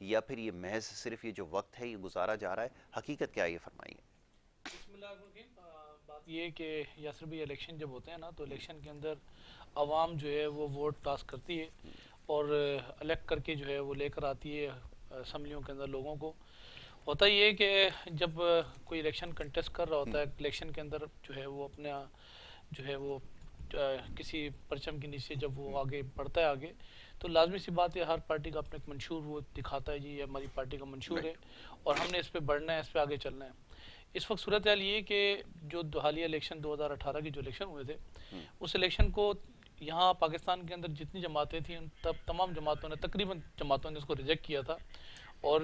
یا پھر یہ محض صرف یہ جو وقت ہے یہ گزارا جا رہا ہے؟ حقیقت کیا ہے یہ فرمائیے۔ بسم اللہ الرحمن الرحیم۔ بات یہ ہے کہ یاسر بھائی الیکشن جب ہوتے ہیں نا تو الیکشن کے اندر عوام جو ہے وہ ووٹ ٹاس کرتی ہے اور الیکٹ کر کے جو ہے وہ لے کر آتی ہے اسمبلیوں کے اندر لوگوں کو۔ ہوتا یہ ہے کہ جب کوئی الیکشن کنٹیسٹ کر رہا ہوتا ہے الیکشن کے اندر جو ہے وہ اپنا جو ہے وہ کسی پرچم کے نیچے جب وہ آگے بڑھتا ہے آگے تو لازمی سی بات ہے ہر پارٹی کا اپنا ایک منشور وہ دکھاتا ہے جی یہ ہماری پارٹی کا منشور ہے اور ہم نے اس پہ بڑھنا ہے، اس پہ آگے چلنا ہے۔ اس وقت صورتحال یہ کہ جو حالیہ الیکشن 2018 کے جو الیکشن ہوئے تھے اس الیکشن کو یہاں پاکستان کے اندر جتنی جماعتیں تھیں ان تمام جماعتوں نے تقریباً جماعتوں نے اس کو ریجیکٹ کیا تھا، اور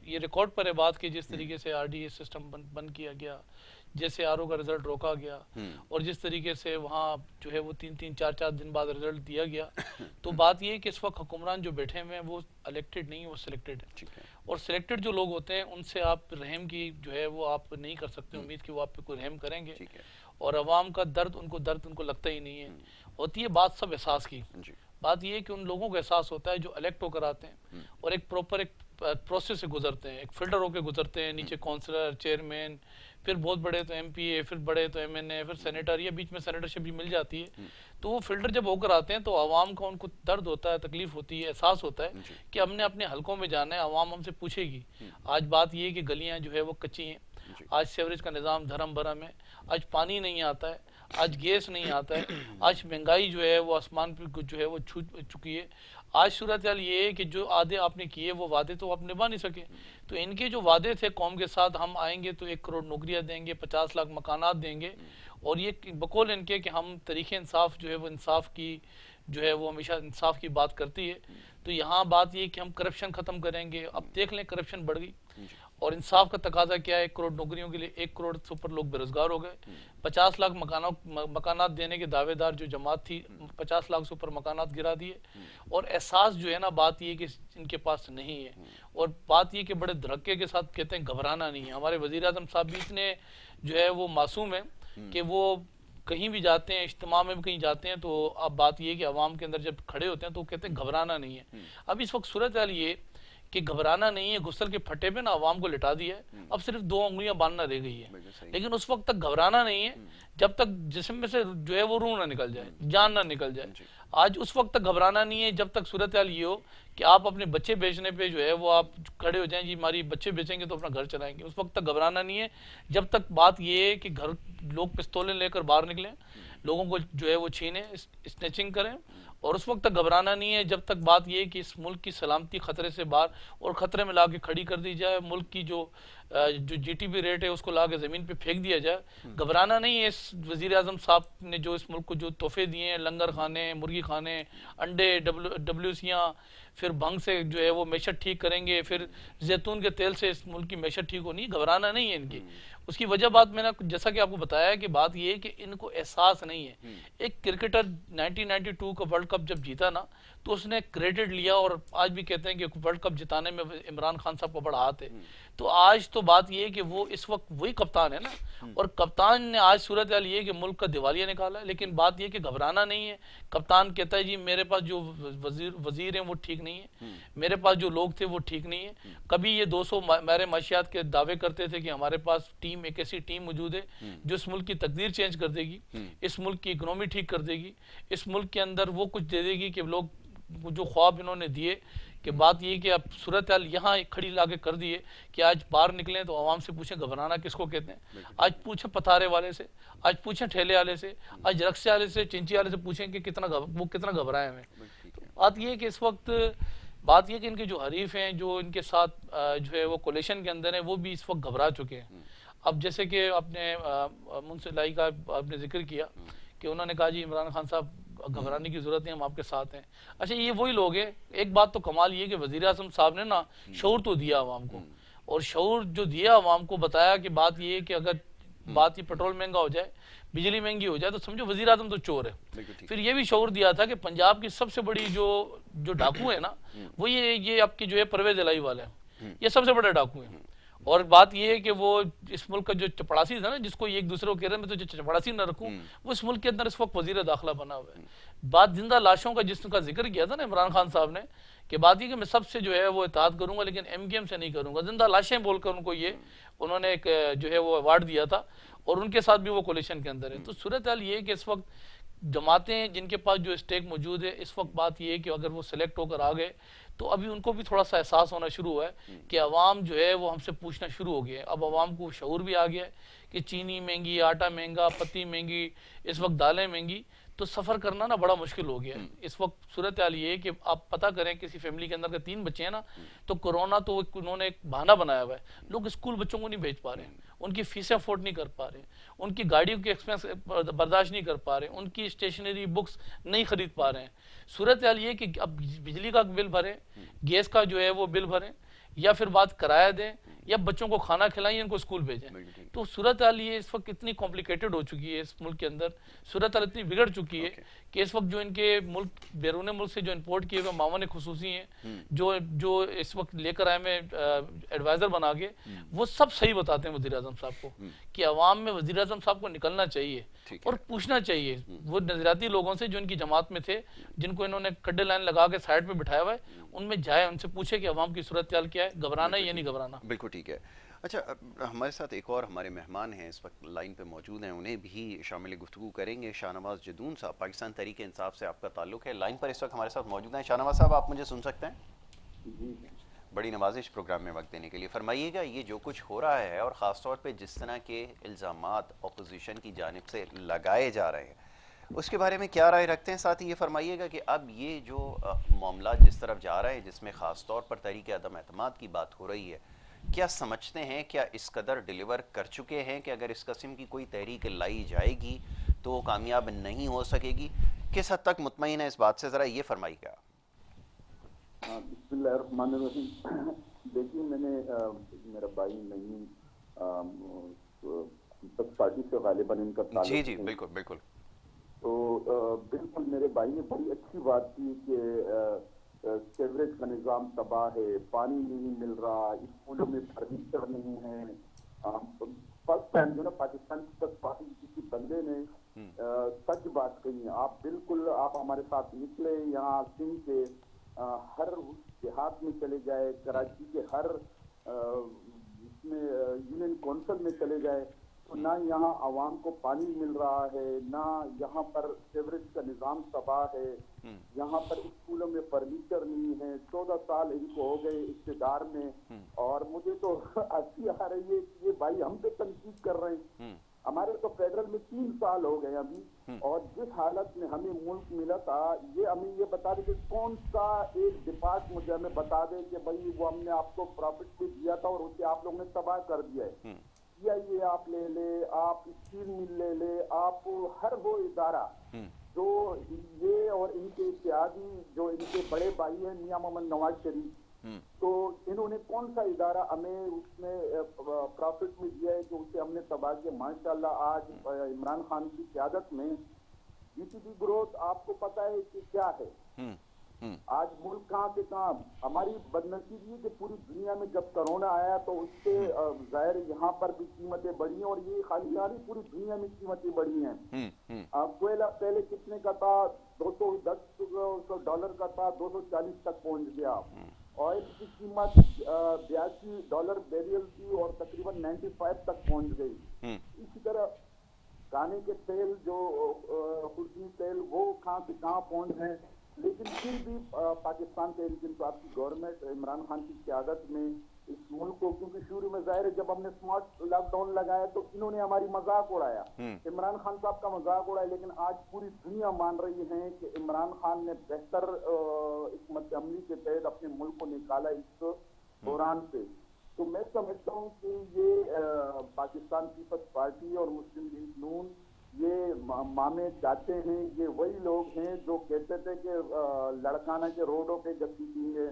یہ ریکارڈ پر ہے بات کہ جس طریقے سے آر ڈی اے سسٹم بند کیا گیا، جیسے آر او کا رزلٹ روکا گیا اور جس طریقے سے وہاں جو ہے وہ 3-4 دن بعد رزلٹ دیا گیا، تو بات یہ ہے کہ اس وقت حکمران جو بیٹھے ہوئے ہیں وہ الیکٹڈ نہیں، وہ سلیکٹڈ ہے، اور سلیکٹڈ جو لوگ ہوتے ہیں ان سے آپ رحم کی جو ہے وہ آپ نہیں کر سکتے امید کہ وہ آپ پہ کوئی رحم کریں گے، اور عوام کا درد ان کو لگتا ہی نہیں ہے۔ ہوتی ہے بات سب احساس کی، بات یہ ہے کہ ان لوگوں کو احساس ہوتا ہے جو الیکٹ ہو کر آتے ہیں اور ایک پروپر ایک پروسیس سے گزرتے ہیں، ایک فلٹر ہو کے گزرتے ہیں، نیچے کونسلر، چیئرمین، پھر بہت بڑے تو ایم پی اے، پھر بڑے تو ایم این اے، پھر سینیٹر، یا بیچ میں سینیٹرشپ بھی مل جاتی ہے۔ تو وہ فلٹر جب ہو کر آتے ہیں تو عوام کا ان کو درد ہوتا ہے، تکلیف ہوتی ہے، احساس ہوتا ہے کہ ہم نے اپنے حلقوں میں جانا ہے، عوام ہم سے پوچھے گی۔ آج بات یہ ہے کہ گلیاں جو ہے وہ کچی ہیں، آج سیوریج کا نظام دھرم بھرم ہے، آج پانی نہیں آتا ہے، آج گیس نہیں آتا ہے، آج مہنگائی جو ہے وہ آسمان پہ جو ہے وہ چھو چکی ہے۔ آج صورتحال یہ ہے کہ جو آدھے آپ نے کیے وہ وعدے تو آپ نبھا نہیں سکے، تو ان کے جو وعدے تھے قوم کے ساتھ، ہم آئیں گے تو 1 کروڑ نوکریاں دیں گے، 50 لاکھ مکانات دیں گے، اور یہ بقول ان کے کہ ہم طریق انصاف جو ہے وہ انصاف کی جو ہے وہ ہمیشہ انصاف کی بات کرتی ہے، تو یہاں بات یہ کہ ہم کرپشن ختم کریں گے۔ اب دیکھ لیں کرپشن بڑھ گئی، اور انصاف کا تقاضا کیا ہے؟ 1 کروڑ نوکریوں کے لیے 1 کروڑ سے اوپر لوگ بے روزگار ہو گئے، 50 لاکھ مکانات دینے کے دعوے دار جو جماعت تھی 50 لاکھ سے اوپر مکانات گرا دیے، اور احساس جو ہے نا بات یہ کہ ان کے پاس نہیں ہے، اور بات یہ کہ بڑے دھڑکے کے ساتھ کہتے ہیں گھبرانا نہیں ہے۔ ہمارے وزیر اعظم صاحب بھی اتنے جو ہے وہ معصوم ہیں کہ وہ کہیں بھی جاتے ہیں، اجتماع میں بھی کہیں جاتے ہیں تو اب بات یہ کہ عوام کے اندر جب کھڑے ہوتے ہیں تو وہ کہتے ہیں گھبرانا نہیں ہے۔ اب اس وقت صورتحال یہ کہ گھبرانا نہیں ہے، غسل کے پھٹے پہ نا عوام کو لٹا دیا ہے، اب صرف 2 انگلیاں باندھنا رہ گئی ہے، لیکن اس وقت تک گھبرانا نہیں ہے جب تک جسم میں سے جو ہے وہ روح نہ نکل جائے، جان نہ نکل جائے۔ آج اس وقت تک گھبرانا نہیں ہے جب تک صورتحال یہ ہو کہ آپ اپنے بچے بیچنے پہ جو ہے وہ آپ کھڑے ہو جائیں، جی ہماری بچے بیچیں گے تو اپنا گھر چلائیں گے، اس وقت تک گھبرانا نہیں ہے جب تک بات یہ ہے کہ گھر لوگ پستولیں لے کر باہر نکلیں، لوگوں کو جو ہے وہ چھینیں، اسنیچنگ کریں، اور اس وقت تک گھبرانا نہیں ہے جب تک بات یہ ہے کہ اس ملک کی سلامتی خطرے سے باہر اور خطرے میں لا کے کھڑی کر دی جائے، ملک کی جو جی ٹی پی ریٹ ہے اس کو لا کے زمین پہ پھینک دیا جائے۔ گھبرانا نہیں ہے۔ اس وزیر اعظم صاحب نے جو اس ملک کو جو تحفے دیے ہیں، لنگر خانے، مرغی خانے، انڈے، WCیاں، پھر بھنگ سے جو ہے وہ معیشت ٹھیک کریں گے، پھر زیتون کے تیل سے اس ملک کی معیشت ٹھیک ہونی، گھبرانا نہیں ہے ان کی۔ اس کی وجہ بات میں نے جیسا کہ آپ کو بتایا ہے کہ بات یہ ہے کہ ان کو احساس نہیں ہے۔ ایک کرکٹر 1992 کا ورلڈ کپ جب جیتا نا تو اس نے کریڈٹ لیا، اور آج بھی کہتے ہیں کہ ورلڈ کپ جتانے میں عمران خان صاحب کا بڑا ہاتھ ہے، تو آج تو بات یہ ہے کہ وہ اس وقت وہی کپتان ہے نا، اور کپتان نے آج صورتحال یہ ہے کہ ملک کا دیوالیہ نکالا ہے، لیکن بات یہ کہ گھبرانا نہیں ہے۔ کپتان کہتا ہے جی میرے پاس جو وزیر ہیں وہ ٹھیک نہیں ہے، میرے پاس جو لوگ تھے وہ ٹھیک نہیں ہے۔ کبھی یہ 200 ماہر معاشیات کے دعوے کرتے تھے کہ ہمارے پاس ٹیم، ایک ایسی ٹیم موجود ہے جو اس ملک کی تقدیر چینج کر دے گی، اس ملک کی اکنومی ٹھیک کر دے گی، اس ملک کے اندر وہ کچھ دے دے گی کہ لوگ جو خواب انہوں نے دیے، کہ بات یہ کہ اب صورتحال یہاں کھڑی لا کے کر دیے کہ آج باہر نکلیں تو عوام سے پوچھیں گھبرانا کس کو کہتے ہیں۔ آج پوچھیں پتھارے والے سے، آج پوچھیں ٹھیلے والے سے، آج رکشے والے سے، چنچی والے سے پوچھیں کہ وہ کتنا گھبرائے ہوئے ہیں۔ بات یہ کہ اس وقت بات یہ کہ ان کے جو حریف ہیں، جو ان کے ساتھ جو ہے وہ کولیشن کے اندر ہیں، وہ بھی اس وقت گھبرا چکے ہیں۔ اب جیسے کہ آپ نے منصف لائی کا آپ نے ذکر کیا کہ انہوں نے کہا جی عمران خان صاحب گھبرانے کی ضرورت نہیں، ہم آپ کے ساتھ ہیں۔ اچھا یہ وہی لوگ ہیں۔ ایک بات تو کمال یہ کہ وزیر اعظم صاحب نے نا شعور تو دیا عوام کو، اور شعور جو دیا عوام کو، بتایا کہ بات یہ ہے کہ اگر بات یہ پیٹرول مہنگا ہو جائے، بجلی مہنگی ہو جائے تو سمجھو وزیر اعظم تو چور ہے۔ پھر یہ بھی شعور دیا تھا کہ پنجاب کی سب سے بڑی جو ڈاکو ہے نا وہ یہ آپ کی جو ہے پرویز الہی والے ہیں، یہ سب سے بڑے ڈاکو ہیں۔ اور بات یہ ہے کہ وہ اس ملک کا جو چپڑاسی تھا نا، جس کو ایک دوسرے کو کہہ رہے ہیں میں تو چپڑاسی نہ رکھوں، وہ اس ملک کے اندر اس وقت وزیر داخلہ بنا ہوا ہے۔ بات زندہ لاشوں کا جس کا ذکر کیا تھا نا عمران خان صاحب نے کہ بات یہ کہ میں سب سے جو ہے وہ اطاعت کروں گا لیکن ایم کیو ایم سے نہیں کروں گا. زندہ لاشیں بول کر ان کو یہ انہوں نے ایک جو ہے وہ ایوارڈ دیا تھا اور ان کے ساتھ بھی وہ کولیشن کے اندر ہے. تو صورتحال یہ ہے کہ اس وقت جماعتیں جن کے پاس جو اسٹیک موجود ہے اس وقت بات یہ ہے کہ اگر وہ سلیکٹ ہو کر آ گئے تو ابھی ان کو بھی تھوڑا سا احساس ہونا شروع ہوا ہے کہ عوام جو ہے وہ ہم سے پوچھنا شروع ہو گیا ہے. اب عوام کو شعور بھی آ گیا ہے کہ چینی مہنگی, آٹا مہنگا, پتی مہنگی, اس وقت دالیں مہنگی, تو سفر کرنا نا بڑا مشکل ہو گیا ہے. اس وقت صورتحال یہ ہے کہ آپ پتہ کریں کسی فیملی کے اندر کے 3 بچے ہیں نا تو کورونا تو انہوں نے ایک بہانہ بنایا ہوا ہے. لوگ اسکول بچوں کو نہیں بھیج پا رہے ہیں, ان کی فیسیں افورڈ نہیں کر پا رہے, ان کی گاڑیوں کے ایکسپینس برداشت نہیں کر پا رہے, ان کی اسٹیشنری بکس نہیں خرید پا رہے ہیں. صورتحال یہ کہ اب بجلی کا بل بھریں, گیس کا جو ہے وہ بل بھریں, یا پھر بات کرایہ دیں, یا بچوں کو کھانا کھلائیں, ان کو اسکول بھیجیں. تو صورتحال یہ اس وقت اتنی کمپلیکیٹڈ ہو چکی ہے اس ملک کے اندر, صورتحال اتنی بگڑ چکی ہے کہ اس وقت جو ان کے ملک بیرون ملک سے جو امپورٹ کیے ہوئے معاون خصوصی ہیں جو اس وقت لے کر آئے میں ایڈوائزر بنا کے, وہ سب صحیح بتاتے ہیں وزیر اعظم صاحب کو کہ عوام میں وزیر اعظم صاحب کو نکلنا چاہیے اور پوچھنا چاہیے وہ نظریاتی لوگوں سے جو ان کی جماعت میں تھے, جن کو انہوں نے کڈے لائن لگا کے سائڈ پہ بٹھایا ہوا ہے, ان میں جائے, ان سے پوچھے کہ عوام کی صورتحال کیا ہے, گھبرانا ہے یا نہیں گھبرانا. بالکل ٹھیک ہے. اچھا, ہمارے ساتھ ایک اور ہمارے مہمان ہیں اس وقت لائن پہ موجود ہیں, انہیں بھی شامل گفتگو کریں گے. شاہ نواز جدون صاحب, پاکستان تحریک انصاف سے آپ کا تعلق ہے, لائن پر اس وقت ہمارے ساتھ موجود ہیں. شاہ نواز صاحب, آپ مجھے سن سکتے ہیں؟ جی بڑی نوازش پروگرام میں وقت دینے کے لیے. فرمائیے گا یہ جو کچھ ہو رہا ہے اور خاص طور پہ جس طرح کے الزامات اپوزیشن کی جانب سے لگائے جا رہے ہیں اس کے بارے میں کیا رائے رکھتے ہیں؟ ساتھ ہی یہ فرمائیے گا کہ اب یہ جو معاملات جس طرف جا رہے ہیں جس میں خاص طور پر تحریک عدم اعتماد کی بات ہو رہی ہے, کیا سمجھتے ہیں کیا اس قدر ڈیلیور کر چکے ہیں کہ اگر اس قسم کی کوئی تحریک لائی جائے گی تو وہ کامیاب نہیں ہو سکے گی؟ کس حد تک مطمئن ہے اس بات سے, ذرا یہ فرمائیے گا. بسم اللہ الرحمن الرحیم. دیکھیے, میں نے میرا بھائی نہیں پیپلز پارٹی سے غالباً ان کا تعلق جی جی بالکل بالکل. تو بالکل میرے بھائی نے بڑی اچھی بات کی کہ سیوریج کا نظام تباہ ہے, پانی نہیں مل رہا, اسکولوں میں فرنیچر نہیں ہے. فرسٹ ٹائم جو نا پاکستان کی پیپلز پارٹی کسی بندے نے سچ بات کہی ہے. آپ بالکل آپ ہمارے ساتھ نکلے, یہاں سندھ کے ہر دیہات میں چلے جائے, کراچی کے ہر اس میں یونین کونسل میں چلے جائے, تو نہ یہاں عوام کو پانی مل رہا ہے, نہ یہاں پر سیوریج کا نظام تباہ ہے, یہاں پر اسکولوں میں فرنیچر نہیں ہے. 14 سال ان کو ہو گئے اقتدار میں, اور مجھے تو ہنسی آ رہی ہے کہ یہ بھائی ہم پہ تنقید کر رہے ہیں. ہمارے تو فیڈرل میں 3 سال ہو گئے ابھی, اور جس حالت میں ہمیں ملک ملا تھا, یہ ہمیں یہ بتا دے کہ کون سا ایک ڈپارٹ مجھے ہمیں بتا دے کہ بھائی وہ ہم نے آپ کو پروفٹ بھی دیا تھا اور اسے آپ لوگوں نے تباہ کر دیا ہے. یہ آپ لے لے, آپ اسٹیل مل لے لے, آپ ہر وہ ادارہ جو یہ اور ان کے اتحادی جو ان کے بڑے بھائی ہیں میاں محمد نواز شریف, تو انہوں نے کون سا ادارہ ہمیں اس میں پروفٹ میں دیا ہے کہ اسے ہم نے تباہ کیا. ماشاءاللہ آج عمران خان کی قیادت میں جی ٹی پی گروتھ آپ کو پتہ ہے کہ کیا ہے. آج ملک کہاں سے کہاں. ہماری بدنصیبی ہے کہ پوری دنیا میں جب کرونا آیا تو اس سے ظاہر یہاں پر بھی قیمتیں بڑھی ہیں, اور یہ خالی یہاں نہیں پوری دنیا میں قیمتیں بڑھی ہیں. کوئلہ پہلے کتنے کا تھا, $210 کا تھا, 240 تک پہنچ گیا. آئل کی قیمت $82 بیریل تھی اور تقریباً 95 تک پہنچ گئی. اسی طرح کھانے کے تیل جو خشکی تیل وہ کہاں سے کہاں پہنچ ہیں. لیکن پھر بھی پاکستان تحریک انصاف کی گورنمنٹ عمران خان کی قیادت میں اس ملک کو, کیونکہ شروع میں ظاہر ہے جب ہم نے اسمارٹ لاک ڈاؤن لگایا تو انہوں نے ہماری مذاق اڑایا, عمران خان صاحب کا مذاق اڑایا, لیکن آج پوری دنیا مان رہی ہے کہ عمران خان نے بہتر حکمت عملی کے تحت اپنے ملک کو نکالا اس بحران سے. تو میں سمجھتا ہوں کہ یہ پاکستان پیپلز پارٹی اور مسلم لیگ نون یہ مامے چاہتے ہیں, یہ وہی لوگ ہیں جو کہتے تھے کہ لڑکانہ کے روڈوں پہ گھسیٹیں گے,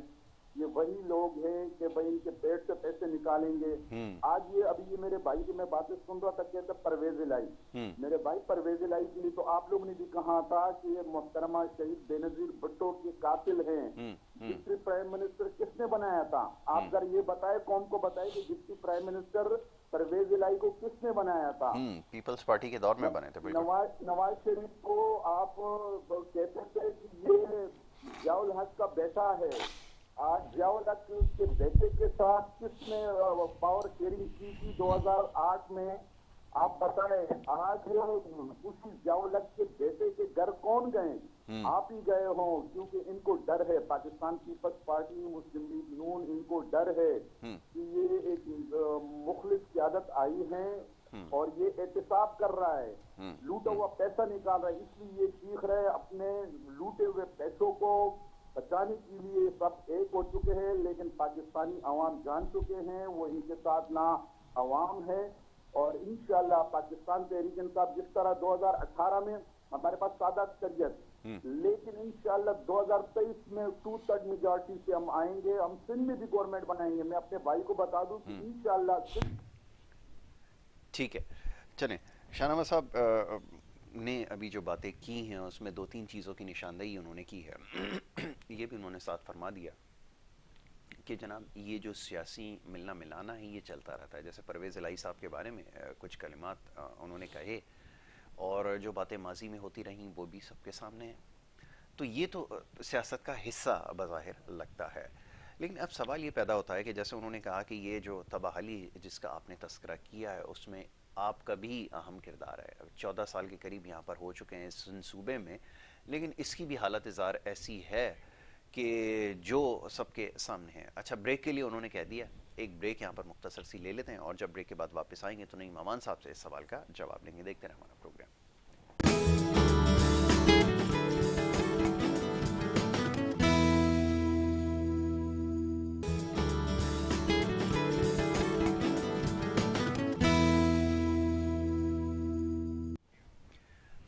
یہ وہی لوگ ہیں کہ بھائی ان کے پیٹ سے پیسے نکالیں گے. آج یہ ابھی یہ میرے بھائی کی میں باتیں سن رہا تھا, کہتے پرویز الہی, میرے بھائی پرویز الہی کے لیے تو آپ لوگ نے بھی کہا تھا کہ یہ محترمہ شہید بے نظیر بھٹو کے قاتل ہیں. ڈپٹی پرائم منسٹر کس نے بنایا تھا؟ آپ اگر یہ بتائے, قوم کو بتائے کہ ڈپٹی پرائم منسٹر پرویز الہی کو کس نے بنایا تھا؟ پیپلز پارٹی کے دور میں بنے تھے. نواز شریف کو آپ کہتے تھے کہ یہ ضیاء الحق کا بیٹا ہے, آج ضیاء الحق کے بیٹے کے ساتھ کس نے پاور شیئرنگ کی تھی 2008 میں؟ آپ بتائیں. آج اسی ضیاء الحق کے بیٹے کے گھر کون گئے؟ آپ ہی گئے ہوں, کیونکہ ان کو ڈر ہے, پاکستان پیپلز پارٹی, مسلم لیگ نون, ان کو ڈر ہے کہ یہ ایک مخلص قیادت آئی ہے اور یہ احتساب کر رہا ہے, لوٹا ہوا پیسہ نکال رہا ہے, اس لیے یہ چیخ رہے. اپنے لوٹے ہوئے پیسوں کو بچانے کے لیے سب ایک ہو چکے ہیں, لیکن پاکستانی عوام جان چکے ہیں وہ ان کے ساتھ نہ عوام ہے. اور انشاءاللہ پاکستان تحریک انصاف جس طرح 2018 میں ہمارے پاس سادہ اکثریت, لیکن انشاءاللہ 2023 میں 2/3 میجارٹی سے ہم آئیں گے, ہم سندھ میں بھی گورنمنٹ بنائیں گے. میں اپنے بھائی کو بتا دوں کہ انشاءاللہ. ٹھیک ہے, چلیں. شاہنامہ صاحب نے ابھی جو باتیں کی ہیں اس میں 2-3 چیزوں کی نشاندہی انہوں نے کی ہے. یہ بھی انہوں نے ساتھ فرما دیا کہ جناب یہ جو سیاسی ملنا ملانا ہے یہ چلتا رہتا ہے. جیسے پرویز الہی صاحب کے بارے میں کچھ کلمات انہوں نے کہے اور جو باتیں ماضی میں ہوتی رہیں وہ بھی سب کے سامنے ہیں. تو یہ تو سیاست کا حصہ بظاہر لگتا ہے. لیکن اب سوال یہ پیدا ہوتا ہے کہ جیسے انہوں نے کہا کہ یہ جو تباہلی جس کا آپ نے تذکرہ کیا ہے اس میں آپ کا بھی اہم کردار ہے. 14 سال کے قریب یہاں پر ہو چکے ہیں اس صوبے میں, لیکن اس کی بھی حالت زار ایسی ہے کہ جو سب کے سامنے ہے. اچھا, بریک کے لیے انہوں نے کہہ دیا, ایک بریک یہاں پر مختصر سی لے لیتے ہیں اور جب بریک کے بعد واپس آئیں گے تو نعیم امان صاحب سے اس سوال کا جواب لیں گے. دیکھتے رہیں ہمارا پروگرام.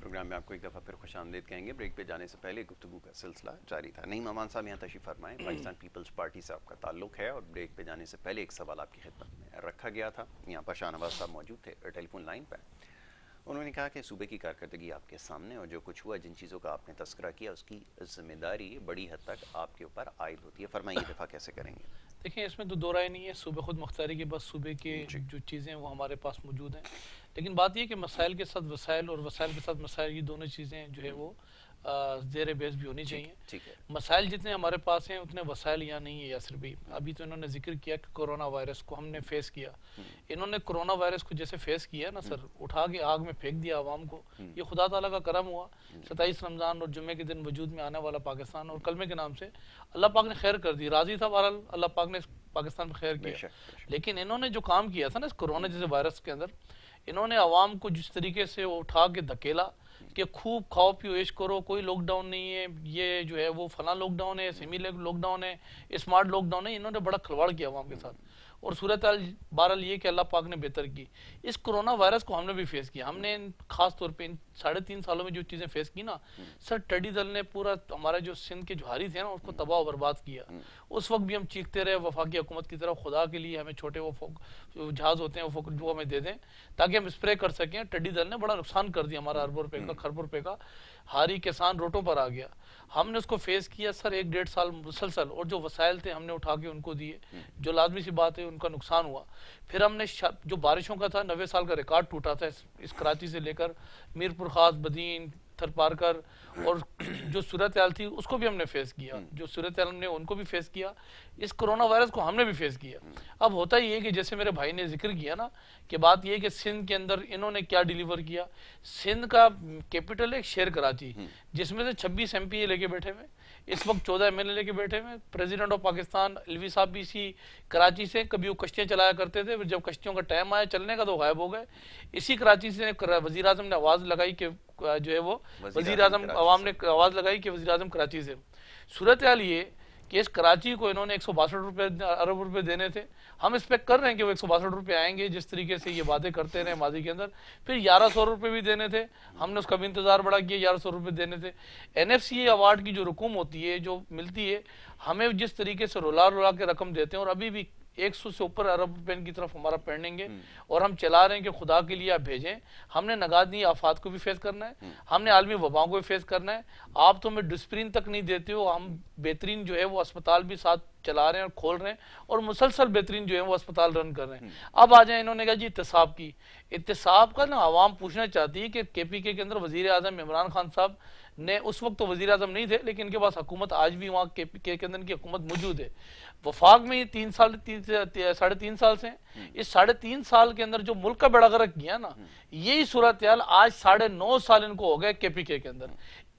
پروگرام میں آپ کو ایک دفعہ پھر خوش آمدید کہیں گے. بریک پہ جانے سے پہلے گفتگو کا سلسلہ جاری تھا. نعیم امان صاحب یہاں تشریف فرمائیں. پاکستان پیپلز پارٹی سے آپ کا تعلق ہے اور بریک پہ جانے سے پہلے ایک سوال آپ کی خدمت میں رکھا گیا تھا. یہاں پر شاہنواز صاحب موجود تھے ٹیلی فون لائن پہ. انہوں نے کہا کہ صوبے کی کارکردگی آپ کے سامنے اور جو کچھ ہوا, جن چیزوں کا آپ نے تذکرہ کیا, اس کی ذمہ داری بڑی حد تک آپ کے اوپر عائد ہوتی ہے. فرمائیے دفاع کیسے کریں گے؟ دیکھیں اس میں تو دو رائے نہیں ہے. صوبے خود مختاری کے بعد صوبے کے جو چیزیں وہ ہمارے پاس موجود ہیں, لیکن بات یہ کہ مسائل کے ساتھ وسائل اور وسائل کے ساتھ مسائل, یہ دونوں چیزیں جو ہے وہ زیر بحث بھی ہونی چاہیے. مسائل جتنے ہمارے پاس ہیں اتنے وسائل یہاں نہیں ہے یاسر بھائی. ابھی تو انہوں نے ذکر کیا کہ کرونا وائرس کو ہم نے فیس کیا. انہوں نے کرونا وائرس کو جیسے فیس کیا نا سر, اٹھا کے آگ میں پھینک دیا عوام کو. یہ خدا تعالیٰ کا کرم ہوا. 27 رمضان اور جمعے کے دن وجود میں آنے والا پاکستان اور کلمے کے نام سے اللہ پاک نے خیر کر دی. راضی تھا بہرحال اللہ پاک نے پاکستان میں خیر کیا. لیکن انہوں نے جو کام کیا تھا نا اس کرونا جیسے وائرس کے اندر, انہوں نے عوام کو جس طریقے سے اٹھا کے دھکیلا کہ خوب کھاؤ پیو عیش کرو, کوئی لاک ڈاؤن نہیں ہے, یہ جو ہے وہ فلاں لاک ڈاؤن ہے, سیمی لاک ڈاؤن ہے, اسمارٹ لاک ڈاؤن ہے. انہوں نے بڑا کھلواڑ کیا عوام کے ساتھ. اور صورتحال بہرحال یہ کہ اللہ پاک نے بہتر کی. اس کرونا وائرس کو ہم نے بھی فیس کیا. ہم نے خاص طور پہ ان 3.5 سالوں میں جو چیزیں فیس کی نا سر, ٹڈی دل نے پورا ہمارا جو سندھ کے جوہری تھے نا اس کو تباہ و برباد کیا. اس وقت بھی ہم چیختے رہے وفاقی حکومت کی طرف, خدا کے لیے ہمیں چھوٹے وہ جہاز ہوتے ہیں وہ ہمیں دے دیں تاکہ ہم اسپرے کر سکیں. ٹڈی دل نے بڑا نقصان کر دیا ہمارا, اربوں روپے کا, کھربوں روپے کا. ہاری کسان روٹوں پر آ گیا. ہم نے اس کو فیس کیا سر 1-1.5 سال مسلسل, اور جو وسائل تھے ہم نے اٹھا کے ان کو دیے. جو لازمی سی بات ہے ان کا نقصان ہوا. پھر ہم نے جو بارشوں کا تھا 90 سال کا ریکارڈ ٹوٹا تھا اس کراچی سے لے کر میرپور خاص, بدین, تھر پارکر, اور جو صورتحال تھی اس کو بھی ہم نے فیس کیا. جو صورتحال ہم نے ان کو بھی فیس کیا, اس کرونا وائرس کو ہم نے بھی فیس کیا. اب ہوتا یہ ہے کہ جیسے میرے بھائی نے ذکر کیا نا کہ بات یہ ہے کہ سندھ کے اندر انہوں نے کیا ڈیلیور کیا. سندھ کا کیپٹل ہے شہر کراچی, جس میں سے 26 MP لے کے بیٹھے ہوئے, اس وقت 14 MLA لے کے بیٹھے ہوئے. پریزیڈنٹ آف پاکستان الوی صاحب بھی اسی کراچی سے, کبھی وہ کشتیاں چلایا کرتے تھے, جب کشتیوں کا ٹائم آیا چلنے کا تو غائب ہو گئے. اسی کراچی سے وزیر اعظم نے آواز لگائی کہ جو ہے وہ وزیر اعظم عوام نے آواز لگائی کہ وزیر اعظم کراچی سے. صورتحال یہ کہ اس کراچی کو انہوں نے 162 ارب روپے دینے تھے. ہم ایکسپیکٹ کر رہے ہیں کہ وہ 162 روپے آئیں گے جس طریقے سے یہ وعدے کرتے رہے ماضی کے اندر. پھر 1100 روپے بھی دینے تھے, ہم نے اس کا بھی انتظار بڑا کیا. 1100 روپے دینے تھے. NFC ایوارڈ کی جو رقم ہوتی ہے جو ملتی ہے ہمیں, جس طریقے سے رولا کے رقم دیتے ہیں, اور ابھی بھی 100 سے اوپر ارب روپے کی طرف ہمارا پینڈنگ ہے, اور ہم چلا رہے ہیں کہ خدا کے لیے آپ بھیجیں. ہم نے نگادنی آفات کو بھی فیس کرنا ہے, ہم نے عالمی وباؤں کو بھی فیس کرنا ہے. آپ تو ہمیں ڈسپرین تک نہیں دیتے ہو, ہم بہترین جو ہے وہ اسپتال بھی ساتھ چلا رہے ہیں اور کھول رہے ہیں, اور مسلسل بہترین جو ہے وہ اسپتال رن کر رہے ہیں. اب آ جائیں, انہوں نے کہا جی احتساب کا نا عوام پوچھنا چاہتی ہے کہ KPK کے اندر وزیر اعظم عمران خان صاحب نے اس وقت تو وزیر اعظم نہیں تھے لیکن ان کے پاس حکومت آج بھی وہاں کے کے اندر کی حکومت موجود ہے. وفاق میں یہ 3.5 سال سے ہیں. اس 3.5 سال کے اندر جو ملک کا بیڑا غرق کیا نا, یہی صورتحال آج 9.5 سال ان کو ہو گئے KPK کے اندر.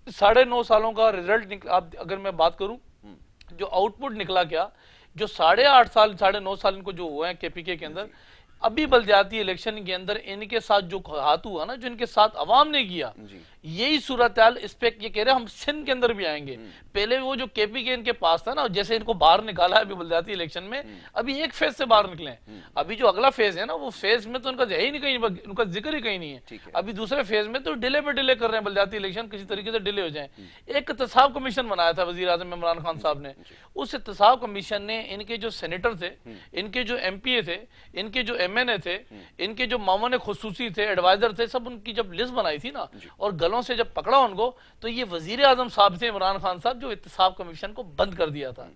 9.5 سالوں کا رزلٹ اگر میں بات کروں جو آؤٹ پٹ نکلا کیا, جو 8.5 سال 9.5 سال ان کو جو ہوئے ہیں KPK کے اندر, ابھی بلدیاتی الیکشن کے اندر ان کے ساتھ جو ہاتھ ہوا نا, جو ان کے ساتھ عوام نے کیا, یہی صورتحال اس پہ یہ کہہ رہے ہیں ہم سندھ کے اندر بھی آئیں گے. پہلے وہ جو KPK ان کے پاس تھا نا, جیسے ان کو باہر نکالا ہے ابھی بلدیاتی الیکشن میں, ابھی ایک فیز سے باہر نکلے ہیں. ابھی جو اگلا فیز ہے نا, وہ فیز میں تو ان کا ہے ہی نہیں, کہیں ان کا ذکر ہی کہیں نہیں ہے. ابھی دوسرے فیز میں تو ڈیلے پہ ڈیلے کر رہے ہیں بلدیاتی الیکشن, کسی طریقے سے ڈیلے ہو جائیں. ایک احتساب کمیشن بنایا تھا وزیر اعظم عمران خان صاحب نے. اس احتساب کمیشن نے ان کے جو سینیٹر تھے, ان کے جو MP تھے, ان کے جو MNA تھے, ان کے جو معاون خصوصی تھے, ایڈوائزر تھے, سب ان کی جب لسٹ بنائی تھی نا, اور گلوں سے جب پکڑا ان کو, تو یہ وزیر اعظم صاحب تھے عمران خان صاحب, جو احتساب کمیشن کو بند کر دیا تھا.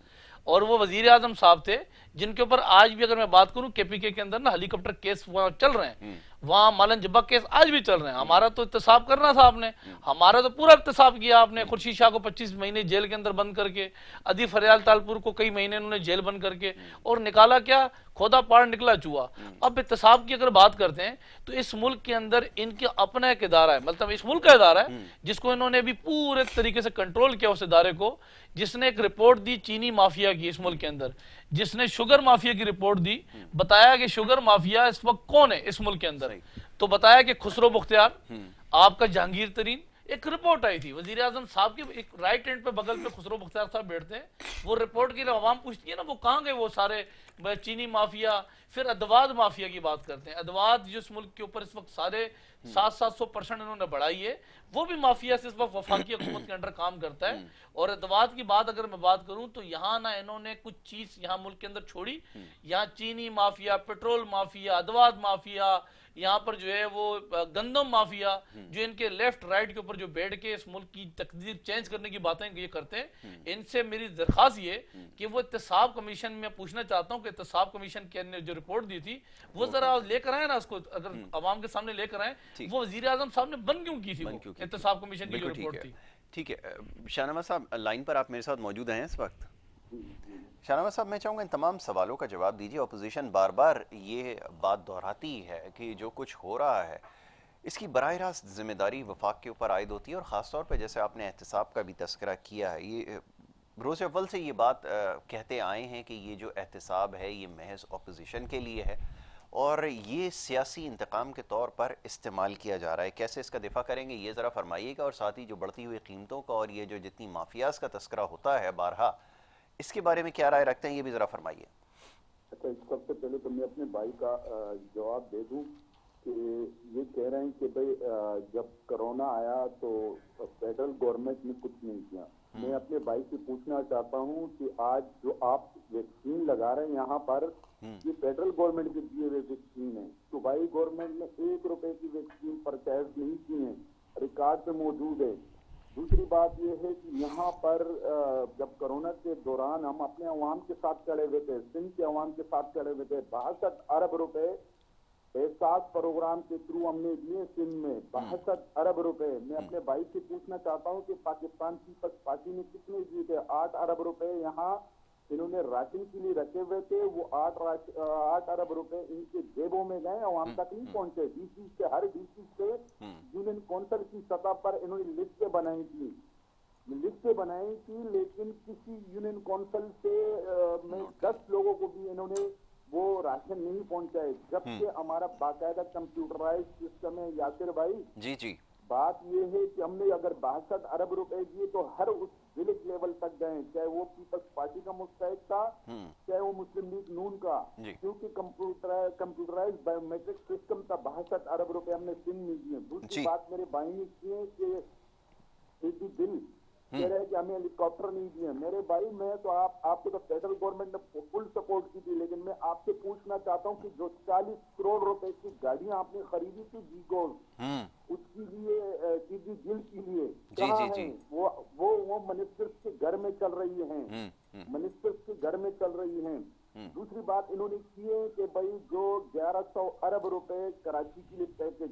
اور وہ وزیر اعظم صاحب تھے جن کے اوپر آج بھی اگر میں بات کروں KPK کے اندر نا ہیلی کاپٹر کیس وہاں چل رہے ہیں, وہاں مالن جبا کیس آج بھی چل رہے ہیں. ہمارا تو احتساب کرنا تھا آپ نے, ہمارا تو پورا احتساب کیا آپ نے. خورشید شاہ کو 25 مہینے جیل کے اندر بند کر کے, ادی فریال تالپور کو کئی مہینے انہوں نے جیل بند کر کے, اور نکالا کیا, کھودا پاڑ نکلا چوہا. اب احتساب کی اگر بات کرتے ہیں تو اس ملک کے اندر ان کے اپنا ایک ادارہ ہے, مطلب اس ملک کا ادارہ ہے جس کو انہوں نے بھی پورے طریقے سے کنٹرول کیا, اس ادارے کو, جس نے ایک رپورٹ دی چینی مافیا کی اس ملک کے اندر, جس نے شوگر مافیا کی رپورٹ دی, بتایا کہ شوگر مافیا اس وقت کون ہے اس ملک کے اندر. تو بتایا کہ خسرو بختیار, آپ کا جہانگیر ترین. ایک رپورٹ آئی تھی وزیر اعظم صاحب کے ایک رائٹ ہینڈ پہ بغل پہ خسرو بختیار صاحب بیٹھتے ہیں, وہ رپورٹ کی عوام پوچھتی ہے نا وہ کہاں گئے وہ سارے چینی مافیا. پھر ادواد مافیا کی بات کرتے ہیں, ادواد جس ملک کے اوپر اس وقت 700% انہوں نے بڑھائی ہے, وہ بھی مافیا سے اس وقت وفاقی حکومت کے انڈر کام کرتا ہے. اور ادواد کی بات اگر میں بات کروں تو یہاں نہ انہوں نے کچھ چیز یہاں ملک کے اندر چھوڑی, یہاں چینی مافیا, پیٹرول مافیا, ادواد مافیا, یہاں پر جو ہے وہ گندم مافیا, جو ان کے لیفٹ رائٹ کے اوپر جو بیٹھ کے اس ملک کی تقدیر چینج کرنے کی باتیں یہ کرتے ہیں. ان سے میری درخواست یہ کہ وہ احتساب کمیشن میں پوچھنا چاہتا ہوں کہ احتساب کمیشن کے نے جو رپورٹ دی تھی وہ ذرا لے کر آئے نا, اس کو اگر عوام کے سامنے لے کر آئے. وہ وزیر اعظم صاحب نے بند کیوں کی تھی وہ احتساب کمیشن کی جو رپورٹ تھی. ٹھیک ہے شاہنواز صاحب لائن پر آپ میرے ساتھ موجود ہیں اس وقت. شاہنواز صاحب میں چاہوں گا ان تمام سوالوں کا جواب دیجیے. اپوزیشن بار بار یہ بات دہراتی ہے کہ جو کچھ ہو رہا ہے اس کی براہ راست ذمہ داری وفاق کے اوپر عائد ہوتی ہے, اور خاص طور پہ جیسے آپ نے احتساب کا بھی تذکرہ کیا ہے, یہ روز اول سے یہ بات کہتے آئے ہیں کہ یہ جو احتساب ہے یہ محض اپوزیشن کے لیے ہے اور یہ سیاسی انتقام کے طور پر استعمال کیا جا رہا ہے. کیسے اس کا دفاع کریں گے یہ ذرا فرمائیے گا, اور ساتھ ہی جو بڑھتی ہوئی قیمتوں کا اور یہ جو جتنی مافیاز کا تذکرہ ہوتا ہے بارہا, اس کے بارے میں کیا رائے رکھتے ہیں یہ بھی ذرا فرمائیے. اچھا, سب سے پہلے تو میں اپنے بھائی کا جواب دے دوں کہ یہ کہہ رہے ہیں کہ بھئی جب کرونا آیا تو فیڈرل گورنمنٹ نے کچھ نہیں کیا. میں اپنے بھائی سے پوچھنا چاہتا ہوں کہ آج جو آپ ویکسین لگا رہے ہیں یہاں پر, یہ فیڈرل گورنمنٹ کے دیے ہوئے ویکسین ہے. صوبائی گورنمنٹ نے 1 روپے کی ویکسین پرچیز نہیں کی ہے, ریکارڈ پہ موجود ہے. دوسری بات یہ ہے کہ یہاں پر جب کرونا کے دوران ہم اپنے عوام کے ساتھ کھڑے ہوئے تھے, سندھ کے عوام کے ساتھ کھڑے ہوئے تھے. 62 ارب روپے احساس پروگرام کے تھرو ہم نے دیے سندھ میں, 62 ارب روپے. میں اپنے بھائی سے پوچھنا چاہتا ہوں کہ پاکستان پیپلز پارٹی نے کتنے دیے تھے؟ 8 ارب روپے یہاں انہوں نے راشن کے لیے رکھے ہوئے تھے. وہ 8 ارب روپے ان کے جیبوں میں گئے, عوام تک نہیں پہنچے. DC سے ہر DC سے یونین کونسل کی سطح پر انہوں نے لسٹیں بنائی تھی, لیکن کسی یونین کونسل سے میں 10 لوگوں کو بھی انہوں نے وہ راشن نہیں پہنچائے, جبکہ ہمارا باقاعدہ کمپیوٹرائز سسٹم ہے. یاسر بھائی جی بات یہ ہے کہ ہم نے اگر 62 ارب روپے دیے تو ہر اس ولیج لیول تک گئے, چاہے وہ پیپلز پارٹی کا مستحق تھا, چاہے وہ مسلم لیگ نون کا, کیونکہ کمپیوٹرائز بایو میٹرک سسٹم تھا. 62 ارب روپے ہم نے سندھ میں دیے. دوسری بات میرے بھائی نے کی ہے کہ بل کہہ رہے ہیں کہ ہمیں ہیلی کاپٹر نہیں دیے. میرے بھائی میں تو آپ کو تو فیڈرل گورنمنٹ نے فل سپورٹ کی تھی, لیکن میں آپ سے پوچھنا چاہتا ہوں کہ جو 40 کروڑ روپے کی گاڑیاں آپ نے خریدی تھی ویگوز, اس کے لیے جل کے لیے کہاں ہیں وہ منسٹرز کے گھر میں چل رہی ہیں. دوسری بات انہوں نے کی ہے کہ بھائی جو 1100 ارب روپے کراچی کے لیے پیکج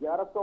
1100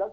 10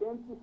35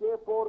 K4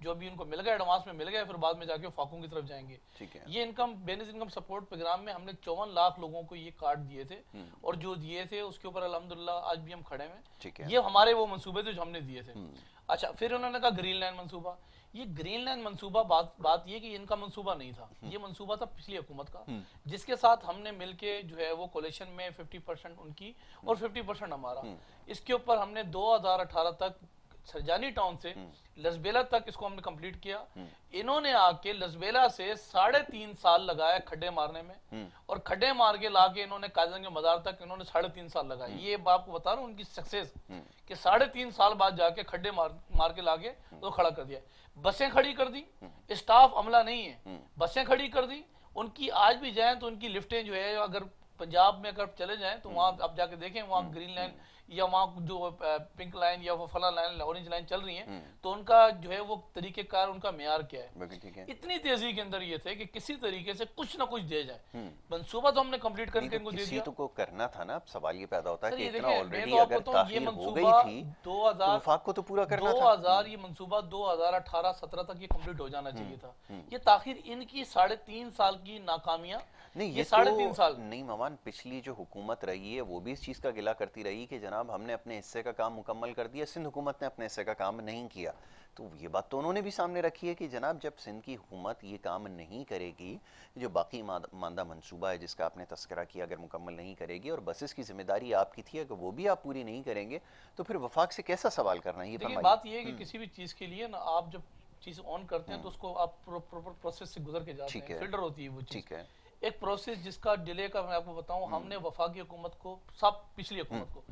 جو ابھی ان کو مل گیا ایڈوانس میں مل گیا, پھر بعد میں جا کے فاقوں کی طرف جائیں گے. یہ انکم بینس انکم سپورٹ پروگرام میں ہم نے 54 لاکھ لوگوں کو یہ کارڈ دیے تھے, اور جو دیے تھے اس کے اوپر الحمدللہ آج بھی ہم کھڑے ہیں. یہ ہمارے وہ منصوبے تھے جو ہم نے دیے تھے. اچھا, پھر انہوں نے کہا گرین لینڈ منصوبہ. یہ گرین لینڈ منصوبہ بات یہ کہ ان کا منصوبہ نہیں تھا, یہ منصوبہ تھا پچھلی حکومت کا, جس کے ساتھ ہم نے مل کے جو ہے وہ کولیشن میں 50% ان کی اور 50% ہمارا, اس کے اوپر ہم نے 2018 تک سرجانی ٹاؤن سے لسبیلا تک اس کو ہم نے کمپلیٹ کیا. انہوں نے آ کے لسبیلا سے 3.5 سال لگایا کھڈے مارنے میں, اور کھڈے مار کے لا کے انہوں نے قائدین کے مزار تک انہوں نے 3.5 سال لگائے. یہ آپ کو بتا رہا ہوں ان کی سکسیس, کہ 3.5 سال بعد جا کے کھڈے مار کے لا کے تو کھڑا کر دیا. بسیں کھڑی کر دی, اسٹاف عملہ نہیں ہے, بسیں کھڑی کر دی. ان کی آج بھی جائیں تو ان کی لفٹیں جو ہے, اگر پنجاب میں اگر چلے جائیں تو وہاں آپ جا کے دیکھیں, وہاں گرین لائن یا وہاں جو پنک لائن یا وہ فلاں لائن اورنج لائن چل رہی ہیں, تو ان کا جو ہے وہ طریقہ کار, ان کا معیار کیا ہے. اتنی تیزی کے اندر یہ تھے کہ کسی طریقے سے کچھ نہ کچھ دے جائے. منصوبہ تو ہم نے کمپلیٹ کر کے ان کو دے دیا. کسی کو کرنا تھا نا. اب سوال یہ پیدا ہوتا ہے کہ اتنا آلریڈی اگر تاخیر ہو گئی تھی تو وفاق کو تو پورا کرنا تھا. یہ منصوبہ 2018-17 تک یہ کمپلیٹ ہو جانا چاہیے تھا. یہ تاخیر ان کی 3.5 سال کی ناکامیاں. نہیں, یہ 3.5 سال نہیں ممان, پچھلی جو حکومت رہی ہے وہ بھی اس چیز کا گلہ کرتی رہی کہ جناب ہم نے اپنے حصے کا کام مکمل کر دیا, سندھ حکومت نے اپنے حصے کا کام نہیں کیا. تو یہ بات تو انہوں نے بھی سامنے رکھی ہے کہ جناب جب سندھ کی حکومت یہ کام نہیں کرے گی, جو باقی ماندہ منصوبہ ہے جس کا آپ نے تذکرہ کیا, اگر مکمل نہیں کرے گی, اور بسز کی ذمہ داری آپ کی تھی, اگر وہ بھی آپ پوری نہیں کریں گے تو پھر وفاق سے کیسا سوال کرنا ہے. یہ بات یہ ہے کہ کسی بھی چیز کے لیے نا, آپ جب چیز آن کرتے ہیں تو اس کو آپ پروپر پروسیس سے گزر کے جاتے ہیں, فلٹر ہوتی ہے وہ چیز. ایک پروسیس جس کا ڈیلے کا میں آپ کو بتاؤں, ہم نے وفاقی حکومت کو, پچھلی حکومت کو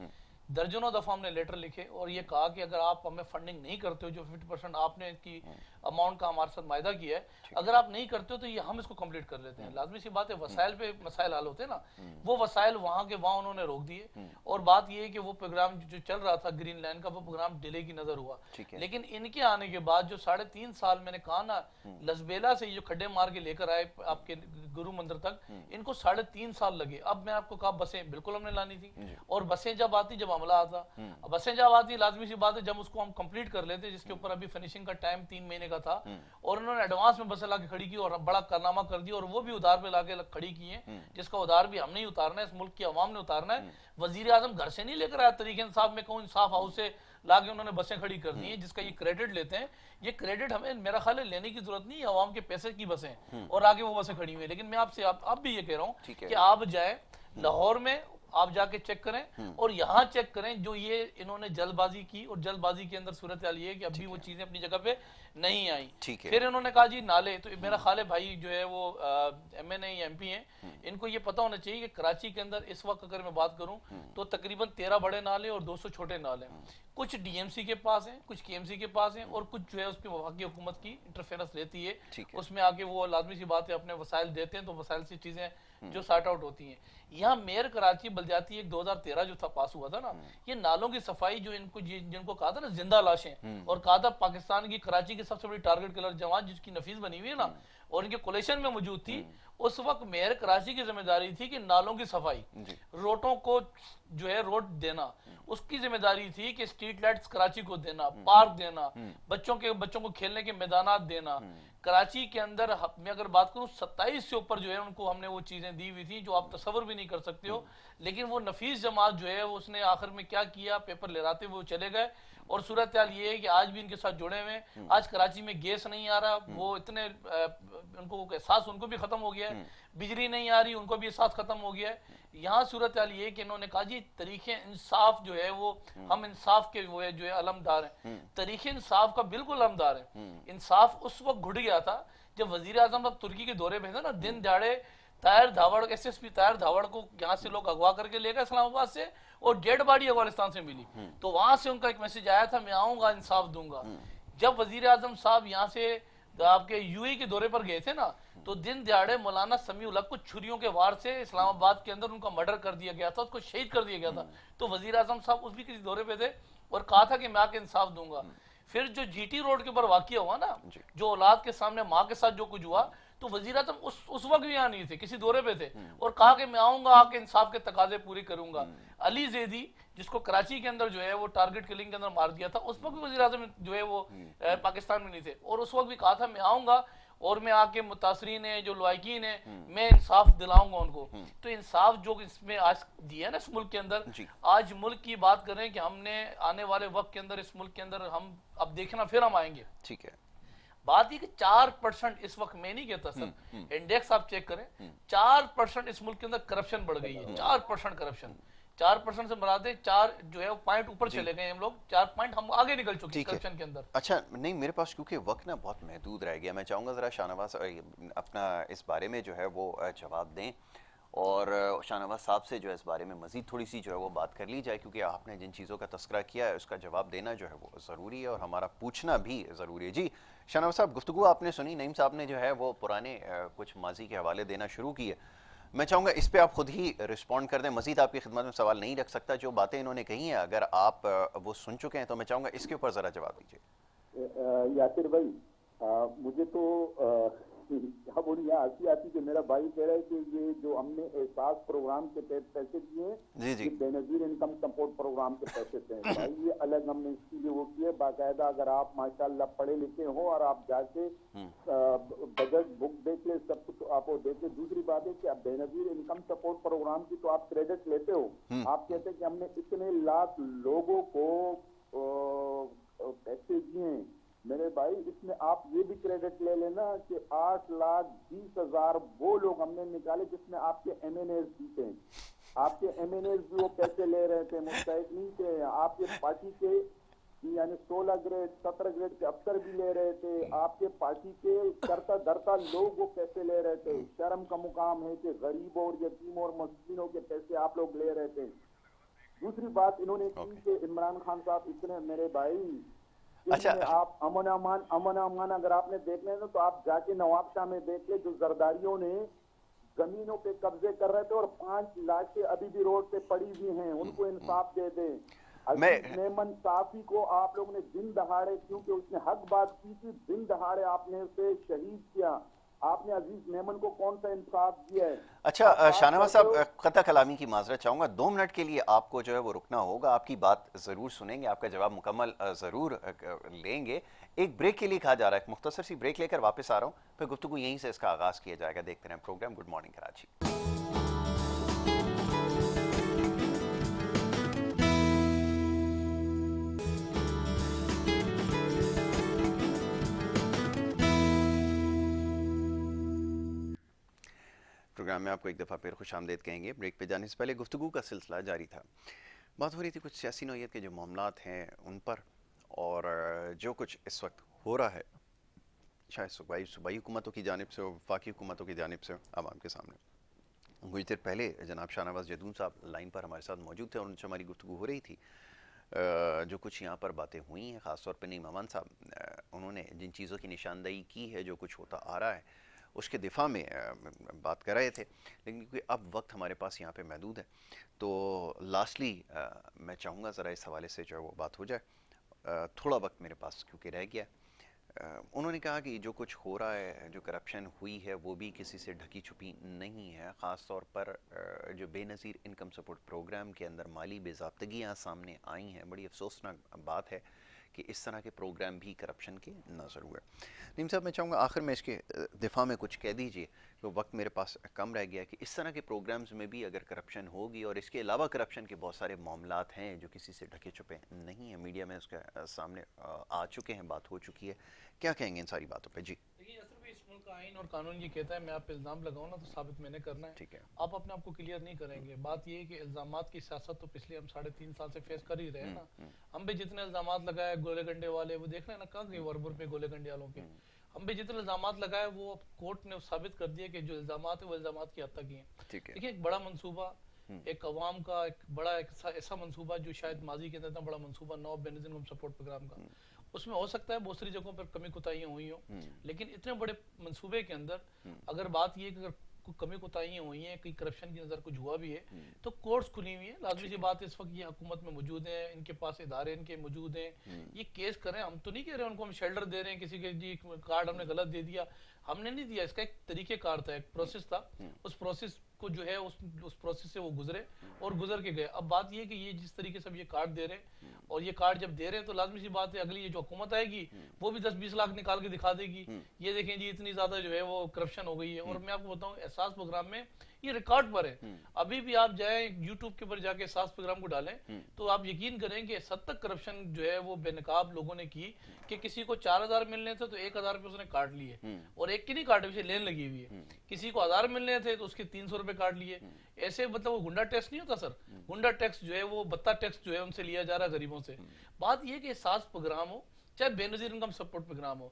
درجنوں دفعہ ہم نے لیٹر لکھے اور یہ کہا کہ اگر آپ ہمیں فنڈنگ نہیں کرتے ہو, جو 50% آپ نے کی اماؤنٹ کا ہمارے ساتھ معاہدہ کیا ہے, اگر آپ نہیں کرتے ہو تو یہ ہم اس کو کمپلیٹ کر لیتے ہیں. لازمی سی بات ہے, وسائل پہ مسائل حل ہوتے ہیں نا, وہ وسائل وہاں کے وہاں انہوں نے روک دیے. اور بات یہ ہے کہ وہ پروگرام جو چل رہا تھا گرین لینڈ کا, وہ پروگرام ڈیلے کی نظر ہوا. لیکن ان کے آنے کے بعد جو 3.5 سال میں نے کہا نا, لسبیلا سے جو کھڈے مار کے لے کر آئے آپ کے گرو مندر تک, ان کو 3.5 سال لگے. اب میں آپ کو کہا بسیں بالکل ہم نے لانی تھی, اور بسیں جب آتی جب عملہ آتا, بسیں جب آتی لازمی سی بات ہے جب اس کو ہم کمپلیٹ کر لیتے, جس کے اوپر ابھی فنیشنگ کا ٹائم 3 مہینے کا تھا, اور انہوں نے ایڈوانس میں بسیں لا کے کھڑی کی اور بڑا کارنامہ کر دیا, اور وہ بھی ادھار پہ لا کے کھڑی کی ہیں, جس کا ادھار بھی ہم نہیں اتارنا ہے, اس ملک کی عوام نے اتارنا ہے. وزیر اعظم گھر سے نہیں لے کر آیا, طریقہ انصاف میں کہوں انصاف ہاؤس سے لا کے انہوں نے بسیں کھڑی کر دی ہیں, جس کا یہ کریڈٹ لیتے ہیں. یہ کریڈٹ ہمیں میرا خیال ہے لینے کی ضرورت نہیں ہے, عوام کے پیسے کی بسیں اور آگے وہ بسیں کھڑی ہوئی ہیں. لیکن میں آپ سے اب بھی یہ کہہ رہا ہوں کہ آپ جائیں لاہور میں, آپ جا کے چیک کریں اور یہاں چیک کریں. جو یہ انہوں نے جلد بازی کی, اور جلد بازی کے اندر صورتحال یہ ہے کہ ابھی وہ چیزیں اپنی جگہ پہ نہیں آئیں. پھر انہوں نے کہا جی نالے, تو میرا خیال ہے بھائی جو ہے وہ ایم این اے یا ایم پی ہیں, ان کو یہ پتہ ہونا چاہیے کہ کراچی کے اندر اس وقت اگر میں بات کروں تو تقریباً 13 بڑے نالے اور 200 چھوٹے نالے ہیں. کچھ ڈی ایم سی کے پاس ہیں, کچھ کے ایم سی کے پاس ہیں, اور کچھ جو ہے اس پہ وفاقی حکومت کی انٹرفیرنس لیتی ہے, اس میں آگے وہ لازمی سی بات ہے اپنے وسائل دیتے ہیں, تو وسائل سے چیزیں جو سارٹ آؤٹ ہوتی ہیں. یہاں میئر کراچی بلدیاتی ایک 2013 جو تھا پاس ہوا تھا نا, یہ نالوں کی صفائی جو ان کو جن کو کہا تھا نا زندہ لاشیں, اور کہا تھا پاکستان کی کراچی کی سب سے بڑی ٹارگٹ کلر جوان جس کی نفیس بنی ہوئی ہے نا, اور ان کے کولیشن میں موجود تھی, اس وقت میئر کراچی کی ذمہ داری تھی کہ نالوں کی صفائی, روٹوں کو جو ہے روڈ دینا, اس کی ذمہ داری تھی کہ اسٹریٹ لائٹس کراچی کو دینا, پارک دینا, بچوں کو کھیلنے کے میدانات دینا. کراچی کے اندر میں اگر بات کروں 27 سے اوپر جو ہے ان کو ہم نے وہ چیزیں دی ہوئی تھی جو آپ تصور بھی نہیں کر سکتے ہو. لیکن وہ نفیس جماعت جو ہے اس نے آخر میں کیا کیا, پیپر لہراتے وہ چلے گئے. اور صورتحال یہ ہے کہ آج بھی ان کے ساتھ جڑے ہوئے ہیں. آج کراچی میں گیس نہیں آ رہا, وہ اتنے ان کو احساس ان کو بھی ختم ہو گیا ہے, بجلی نہیں آ رہی ان کو بھی احساس ختم ہو گیا ہے. یہاں صورتحال یہ ہے کہ انہوں نے کہا جی طریقہ انصاف جو ہے وہ ہم انصاف کے وہ جو ہے علمدار ہیں, طریقہ انصاف کا بالکل علمدار ہیں. انصاف اس وقت گھٹ گیا تھا جب وزیر اعظم اب ترکی کے دورے پہ تھا نا, دن دہاڑے Tahir Dhawar, S S P Tahir Dhawar کو یہاں سے لوگ اغوا کر کے لے گئے اسلام آباد سے, اور ڈیڈ باڈی افغانستان سے ملی. تو وہاں سے ان کا ایک میسج آیا تھا, میں آؤں گا انصاف دوں گا. جب وزیر اعظم صاحب یہاں سے آپ کے یو اے کے دورے پر گئے تھے نا, تو دن دیہڑے مولانا سمیع الحق کو چھریوں کے وار سے اسلام آباد کے اندر ان کا مرڈر کر دیا گیا تھا, اس کو شہید کر دیا گیا تھا. تو وزیر اعظم صاحب اس بھی کسی دورے پہ تھے اور کہا تھا کہ میں آ کے انصاف دوں گا. پھر جو جی ٹی روڈ کے اوپر واقعہ ہوا نا, جو اولاد کے سامنے ماں کے ساتھ جو کچھ ہوا, تو وزیر اعظم اس وقت بھی یہاں نہیں تھے, کسی دورے پہ تھے, اور کہا کہ میں آؤں گا, آ کے انصاف کے تقاضے پوری کروں گا. علی زیدی جس کو کراچی کے اندر جو ہے وہ ٹارگٹ کلنگ کے اندر مار دیا تھا, اس وقت بھی وزیر اعظم جو ہے وہ پاکستان میں نہیں تھے, اور اس وقت بھی کہا تھا میں آؤں گا اور میں آ کے متاثرین ہیں, جو لائقین ہیں, میں انصاف دلاؤں گا ان کو. تو انصاف جو اس میں آج دیا نا اس ملک کے اندر, آج ملک کی بات کریں کہ ہم نے آنے والے وقت کے اندر اس ملک کے اندر ہم اب دیکھنا پھر ہم آئیں گے. ٹھیک ہے, بات یہ کہ 4% اس وقت, میں نہیں کہتا سر, انڈیکس آپ چیک کریں, 4% اس ملک کے اندر کرپشن بڑھ گئی ہے. 4% کرپشن, 4% سے مراد ہے 4 جو ہے پوائنٹ اوپر چلے گئے ہم لوگ, 4 پوائنٹ ہم آگے نکل چکے ہیں کرپشن کے اندر. اچھا نہیں, میرے پاس کیونکہ وقت نا بہت محدود رہ گیا, میں چاہوں گا ذرا شاہ نواز اپنا اس بارے میں جو ہے وہ جواب دیں, اور شاہ نواز صاحب سے جو ہے اس بارے میں مزید تھوڑی سی جو ہے وہ بات کر لی جائے, کیونکہ آپ نے جن چیزوں کا تذکرہ کیا ہے اس کا جواب دینا جو ہے وہ ضروری ہے, اور ہمارا پوچھنا بھی ضروری ہے. جی شاہ نواز صاحب, گفتگو آپ نے سنی, نعیم صاحب نے جو ہے وہ پرانے کچھ ماضی کے حوالے دینا شروع کیے, میں چاہوں گا اس پہ آپ خود ہی رسپونڈ کر دیں, مزید آپ کی خدمت میں سوال نہیں رکھ سکتا. جو باتیں انہوں نے کہی ہیں اگر آپ وہ سن چکے ہیں تو میں چاہوں گا اس کے اوپر ذرا جواب دیجیے. یاسر بھائی, مجھے تو کیا بولی یہاں ہنسی آتی کہ میرا بھائی کہہ رہا ہے کہ یہ جو ہم نے احساس پروگرام کے تحت پیسے دیے ہیں, یہ بے نظیر انکم سپورٹ پروگرام کے پیسے تھے. بھائی یہ الگ ہم نے اس کے لیے وہ کیے باقاعدہ, اگر آپ ماشاءاللہ پڑھے لکھے ہو اور آپ جا کے بجٹ بک دیکھ لیں, سب کچھ آپ وہ دیکھ لیں. دوسری بات ہے کہ اب بے نظیر انکم سپورٹ پروگرام کی تو آپ کریڈٹ لیتے ہو, آپ کہتے ہیں کہ ہم نے اتنے لاکھ لوگوں کو پیسے دیے ہیں. میرے بھائی اس میں آپ یہ بھی کریڈٹ لے لینا کہ 8,20,000 وہ لوگ ہم نے نکالے جس میں آپ کے ایم این ایز بھی تھے. آپ کے ایم این ایز بھی وہ پیسے لے رہے تھے, مستحق نہیں تھے. آپ کے پارٹی کے یعنی 16 گریڈ 17 گریڈ کے افسر بھی لے رہے تھے. آپ کے پارٹی کے کرتا دھرتا لوگ وہ پیسے لے رہے تھے. شرم کا مقام ہے کہ غریبوں اور یتیموں اور مسکینوں کے پیسے آپ لوگ لے رہے تھے. دوسری بات انہوں نے کی کہ عمران خان صاحب اتنے, میرے بھائی آپ امن امان اگر آپ نے دیکھنا ہے تو آپ جا کے نواب شاہ میں دیکھ لیں, جو زرداریوں نے زمینوں پہ قبضے کر رہے تھے اور 5 لاکھیں ابھی بھی روڈ پہ پڑی ہوئی ہیں, ان کو انصاف دے دیں. عزیز میمن صافی کو آپ لوگ نے دن دہاڑے, کیونکہ اس نے حق بات کی تھی, دن دہاڑے آپ نے اسے شہید کیا. آپ نے عزیز میمن کو کون سا انصاف دیا ہے؟ اچھا شاہ نواز صاحب, قطع کلامی کی معذرت چاہوں گا, 2 منٹ کے لیے آپ کو جو ہے وہ رکنا ہوگا. آپ کی بات ضرور سنیں گے, آپ کا جواب مکمل ضرور لیں گے. ایک بریک کے لیے کہا جا رہا ہے, ایک مختصر سی بریک لے کر واپس آ رہا ہوں, پھر گفتگو یہیں سے اس کا آغاز کیا جائے گا. دیکھتے رہیں program good morning Karachi. Program میں آپ کو ایک دفعہ پھر خوش آمدید کہیں گے. بریک پہ جانے سے پہلے گفتگو کا سلسلہ جاری تھا, بات ہو رہی تھی کچھ سیاسی نوعیت کے جو معاملات ہیں ان پر, اور جو کچھ اس وقت ہو رہا ہے چاہے صوبائی حکومتوں کی جانب سے ہو, وفاقی حکومتوں کی جانب سے ہو, عوام کے سامنے. کچھ دیر پہلے جناب شاہ نواز جدون صاحب لائن پر ہمارے ساتھ موجود تھے اور ان سے ہماری گفتگو ہو رہی تھی. جو کچھ یہاں پر باتیں ہوئی ہیں, خاص طور پہ نعیم امان صاحب, انہوں نے جن چیزوں کی نشاندہی کی ہے, جو کچھ ہوتا آ رہا ہے اس کے دفاع میں بات کر رہے تھے. لیکن کیونکہ اب وقت ہمارے پاس یہاں پہ محدود ہے تو لاسٹلی میں چاہوں گا ذرا اس حوالے سے جو ہے وہ بات ہو جائے. تھوڑا وقت میرے پاس کیونکہ رہ گیا. انہوں نے کہا کہ جو کچھ ہو رہا ہے, جو کرپشن ہوئی ہے, وہ بھی کسی سے ڈھکی چھپی نہیں ہے. خاص طور پر جو بے نظیر انکم سپورٹ پروگرام کے اندر مالی بے ضابطگیاں سامنے آئی ہیں, بڑی افسوسناک بات ہے کہ اس طرح کے پروگرام بھی کرپشن کے نظر ہوئے. نعیم صاحب, میں چاہوں گا آخر میں اس کے دفاع میں کچھ کہہ دیجئے, کہ وقت میرے پاس کم رہ گیا, کہ اس طرح کے پروگرامز میں بھی اگر کرپشن ہوگی, اور اس کے علاوہ کرپشن کے بہت سارے معاملات ہیں جو کسی سے ڈھکے چھپے نہیں ہیں, میڈیا میں اس کا سامنے آ چکے ہیں, بات ہو چکی ہے, کیا کہیں گے ان ساری باتوں پہ؟ جی دیکھیے اصل میں اس ملک کا آئین اور قانون یہ کہتا ہے میں آپ پہ الزام لگاؤں نا تو ثابت میں نے کرنا ہے. ٹھیک ہے, آپ اپنے آپ کو کلیئر نہیں کریں گے. بات یہ ہے کہ الزامات کی سیاست تو پچھلے ہم 3.5 سال سے فیس کر ہی رہے ہیں نا. ہم بھی جتنے الزامات لگائے گولے گنڈے والے, وہ دیکھ رہے ہیں نا کہاں گئے وربر پہ گولے گنڈے والوں کے. ہم بھی جتنے الزامات لگائے وہ کورٹ نے ثابت کر دیا کہ جو الزامات ہیں وہ الزامات کی حد تک ہی ہیں. دیکھیے ایک بڑا منصوبہ, ایک عوام کا ایک بڑا ایسا منصوبہ جو شاید ماضی کے اندر اتنا بڑا منصوبہ نو بے نظیر انکم سپورٹ پروگرام کا, اس میں ہو سکتا ہے بہت ساری جگہوں پر کمی کوتاہیاں ہوئی ہوں, لیکن اتنے بڑے منصوبے کے اندر اگر بات یہ کہ اگر کوئی کمی کوتاہیاں ہوئی ہیں، کوئی کرپشن کی نظر کچھ ہوا بھی ہے تو کورٹس کھلی ہوئی ہیں. لازمی سی بات ہے اس وقت یہ حکومت میں موجود ہیں، ان کے پاس ادارے ان کے موجود ہیں، یہ کیس کریں. ہم تو نہیں کہہ رہے ان کو ہم شیلڈر دے رہے ہیں، کسی کے جی کارڈ ہم نے غلط دے دیا، ہم نے نہیں دیا. اس کا ایک طریقہ کار تھا، ایک پروسیس تھا، اس پروسیس کو جو ہے اس پروسیس سے وہ گزرے اور گزر کے گئے. اب بات یہ ہے کہ یہ جس طریقے سے اب یہ کارڈ دے رہے ہیں اور یہ کارڈ جب دے رہے ہیں تو لازمی سی بات ہے اگلی یہ جو حکومت آئے گی وہ بھی 10-20 لاکھ نکال کے دکھا دے گی، یہ دیکھیں جی اتنی زیادہ جو ہے وہ کرپشن ہو گئی ہے. اور میں آپ کو بتاؤں احساس پروگرام میں یہ ریکارڈ پر ہے. ابھی بھی آپ جائیں یوٹیوب کے اوپر جا کے احساس پروگرام کو ڈالیں تو آپ یقین کریں کہ اس حد تک کرپشن جو ہے وہ بے نقاب لوگوں نے کی کہ کسی کو 4,000 ملنے تھے تو 1,000 روپے اس نے کاٹ لیے، اور ایک کی نہیں کاٹے، اسے لین لگی ہوئی ہے. کسی کو 1,000 ملنے تھے تو اس کے 300 روپے کاٹ لیے. ایسے مطلب وہ گنڈا ٹیکس نہیں ہوتا سر، گنڈا ٹیکس جو ہے وہ بتا ٹیکس جو ہے ان سے لیا جا رہا ہے غریبوں سے. بات یہ کہ احساس پروگرام ہو چاہے بے نظیر انکم سپورٹ پروگرام ہو،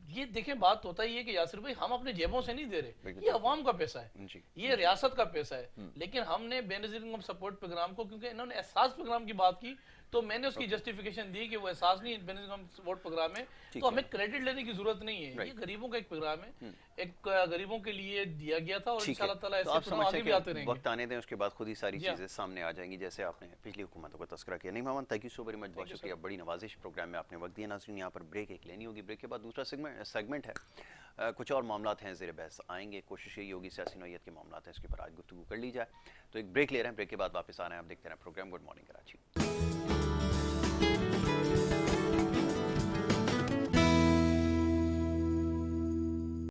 یہ دیکھیں بات ہوتا ہی ہے کہ یاسر بھائی ہم اپنے جیبوں سے نہیں دے رہے، یہ عوام کا پیسہ ہے، یہ ریاست کا پیسہ ہے. لیکن ہم نے بے نظیر انکم سپورٹ پروگرام کو کیونکہ انہوں نے احساس پروگرام کی بات کی تو میں نے اس کی جسٹیفیکیشن دی کہ وہ احساس نہیں بے نظیر انکم سپورٹ پروگرام ہے تو ہمیں کریڈٹ لینے کی ضرورت نہیں ہے. یہ غریبوں کا ایک پروگرام ہے، ایک غریبوں کے لیے دیا گیا تھا اور انشاءاللہ تعالیٰ ایسے پروگرام آگے بھی آتے رہیں گے. وقت آنے دیں، اس کے بعد خود ہی ساری چیزیں سامنے آ جائیں گی جیسے آپ نے پچھلی حکومتوں کا تذکرہ کیا. نہیں Muhammad, thank you so very much, بہت شکریہ. بڑی نوازش پروگرام میں آپ نے وقت دیا. ناظرین یہاں پر بریک ایک لینی ہوگی، بریک کے بعد دوسرا سیگمنٹ ہے، کچھ اور معاملات ہیں زیر بحث آئیں گے. کوشش یہی ہوگی سیاسی نوعیت کے معاملات ہیں اس کے اوپر آج گفتگو کر لی جائے. تو ایک بریک لے رہے ہیں، بریک کے بعد واپس آ رہے ہیں. آپ دیکھتے رہیں پروگرام گڈ مارننگ کراچی.